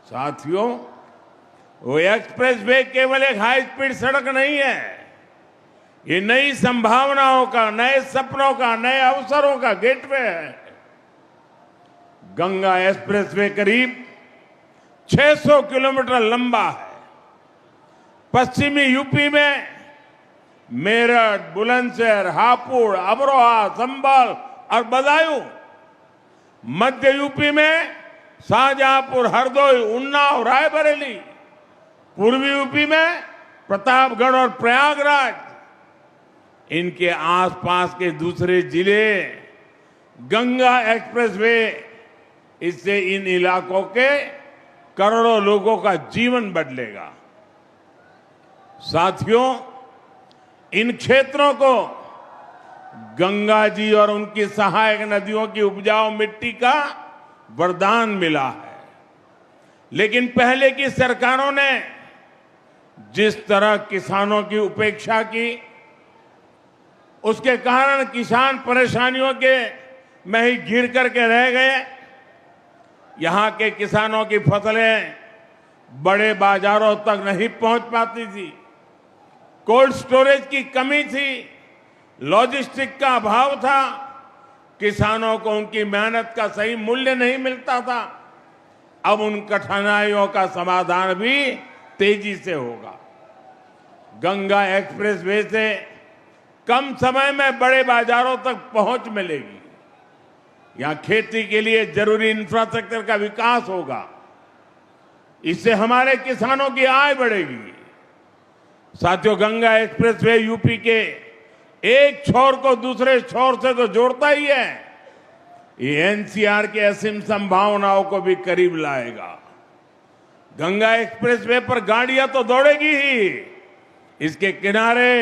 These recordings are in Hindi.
साथियों, वो एक्सप्रेस वे केवल एक हाई स्पीड सड़क नहीं है, ये नई संभावनाओं का, नए सपनों का, नए अवसरों का गेटवे है। गंगा एक्सप्रेसवे करीब 600 किलोमीटर लंबा है। पश्चिमी यूपी में मेरठ, बुलंदशहर, हापुड़, अमरोहा, संभल और बदायूं, मध्य यूपी में शाहजहांपुर, हरदोई, उन्नाव, रायबरेली, पूर्वी यूपी में प्रतापगढ़ और प्रयागराज, इनके आसपास के दूसरे जिले, गंगा एक्सप्रेसवे, इससे इन इलाकों के करोड़ों लोगों का जीवन बदलेगा। साथियों, इन क्षेत्रों को गंगा जी और उनकी सहायक नदियों की उपजाऊ मिट्टी का वरदान मिला है, लेकिन पहले की सरकारों ने जिस तरह किसानों की उपेक्षा की, उसके कारण किसान परेशानियों के में ही घिर करके रह गए। यहां के किसानों की फसलें बड़े बाजारों तक नहीं पहुंच पाती थी, कोल्ड स्टोरेज की कमी थी, लॉजिस्टिक का अभाव था, किसानों को उनकी मेहनत का सही मूल्य नहीं मिलता था। अब उन कठिनाइयों का समाधान भी तेजी से होगा। गंगा एक्सप्रेसवे से कम समय में बड़े बाजारों तक पहुंच मिलेगी। यहां खेती के लिए जरूरी इंफ्रास्ट्रक्चर का विकास होगा, इससे हमारे किसानों की आय बढ़ेगी। साथियों, गंगा एक्सप्रेसवे यूपी के एक छोर को दूसरे छोर से तो जोड़ता ही है, ये एनसीआर की असीम संभावनाओं को भी करीब लाएगा। गंगा एक्सप्रेसवे पर गाड़ियां तो दौड़ेगी ही, इसके किनारे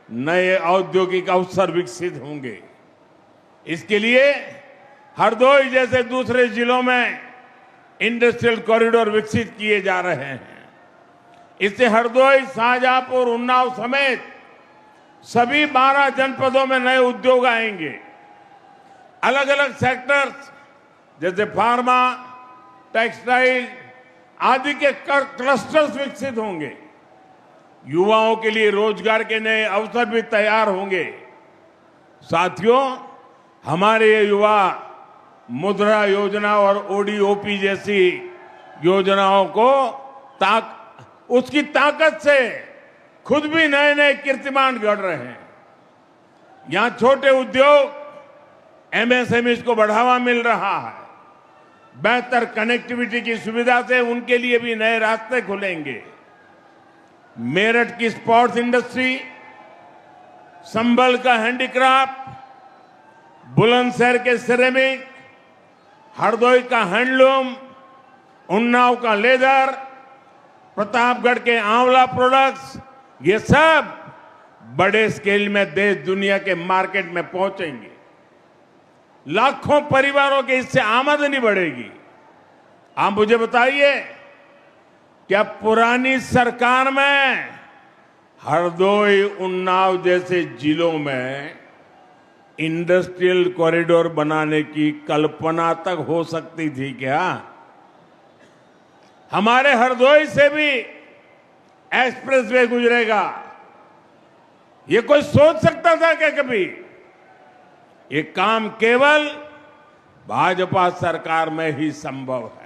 नए औद्योगिक अवसर विकसित होंगे। इसके लिए हरदोई जैसे दूसरे जिलों में इंडस्ट्रियल कॉरिडोर विकसित किए जा रहे हैं। इससे हरदोई, शाहजहांपुर, उन्नाव समेत सभी 12 जनपदों में नए उद्योग आएंगे। अलग अलग सेक्टर्स जैसे फार्मा, टेक्सटाइल आदि के क्लस्टर्स विकसित होंगे। युवाओं के लिए रोजगार के नए अवसर भी तैयार होंगे। साथियों, हमारे ये युवा मुद्रा योजना और ओडीओपी जैसी योजनाओं को उसकी ताकत से खुद भी नए नए कीर्तिमान गढ़ रहे हैं। यहां छोटे उद्योग, एमएसएमई को बढ़ावा मिल रहा है। बेहतर कनेक्टिविटी की सुविधा से उनके लिए भी नए रास्ते खुलेंगे। मेरठ की स्पोर्ट्स इंडस्ट्री, संभल का हैंडीक्राफ्ट, बुलंदशहर के सिरेमिक, हरदोई का हैंडलूम, उन्नाव का लेदर, प्रतापगढ़ के आंवला प्रोडक्ट्स, ये सब बड़े स्केल में देश दुनिया के मार्केट में पहुंचेंगे। लाखों परिवारों के इससे आमदनी बढ़ेगी। आप मुझे बताइए, क्या पुरानी सरकार में हरदोई, उन्नाव जैसे जिलों में इंडस्ट्रियल कॉरिडोर बनाने की कल्पना तक हो सकती थी क्या? हमारे हरदोई से भी एक्सप्रेसवे गुजरेगा, ये कोई सोच सकता था क्या कभी? ये काम केवल भाजपा सरकार में ही संभव है।